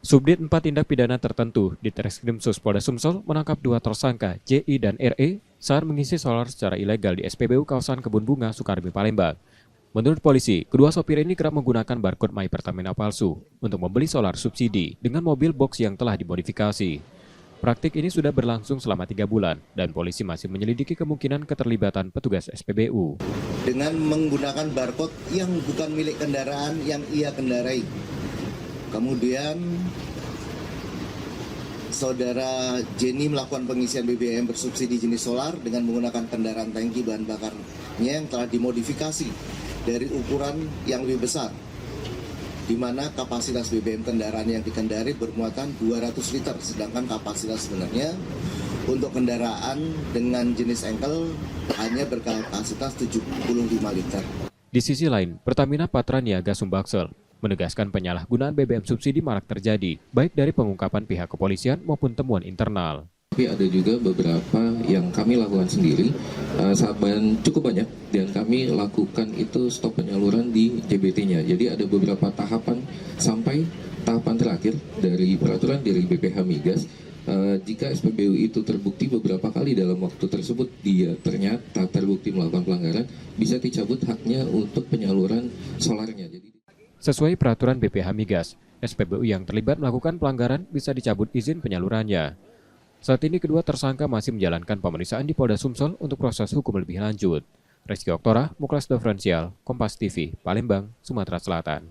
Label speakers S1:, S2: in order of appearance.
S1: Subdit 4 Tindak Pidana Tertentu di Treskrimsus Polda Sumsel menangkap dua tersangka JI dan RE saat mengisi solar secara ilegal di SPBU kawasan Kebun Bunga, Sukarmi, Palembang. Menurut polisi, kedua sopir ini kerap menggunakan barcode My Pertamina palsu untuk membeli solar subsidi dengan mobil box yang telah dimodifikasi. Praktik ini sudah berlangsung selama 3 bulan dan polisi masih menyelidiki kemungkinan keterlibatan petugas SPBU.
S2: Dengan menggunakan barcode yang bukan milik kendaraan yang ia kendarai. Kemudian saudara Jenny melakukan pengisian BBM bersubsidi jenis solar dengan menggunakan kendaraan tangki bahan bakarnya yang telah dimodifikasi dari ukuran yang lebih besar, di mana kapasitas BBM kendaraan yang dikendari bermuatan 200 liter, sedangkan kapasitas sebenarnya untuk kendaraan dengan jenis engkel hanya berkapasitas 75 liter.
S1: Di sisi lain, Pertamina Patra Niaga Sumbaksel menegaskan penyalahgunaan BBM subsidi marak terjadi, baik dari pengungkapan pihak kepolisian maupun temuan internal.
S3: Tapi ada juga beberapa yang kami lakukan sendiri, cukup banyak, dan kami lakukan itu stop penyaluran di JBT-nya. Jadi ada beberapa tahapan sampai tahapan terakhir dari peraturan dari BPH Migas. Jika SPBU itu terbukti beberapa kali dalam waktu tersebut dia ternyata terbukti melakukan pelanggaran, bisa dicabut haknya untuk penyaluran solarnya.
S1: Sesuai peraturan BPH Migas, SPBU yang terlibat melakukan pelanggaran bisa dicabut izin penyalurannya. Saat ini kedua tersangka masih menjalankan pemeriksaan di Polda Sumsel untuk proses hukum lebih lanjut. Rizky Oktora, Muklas Diferensial, Kompas TV, Palembang, Sumatera Selatan.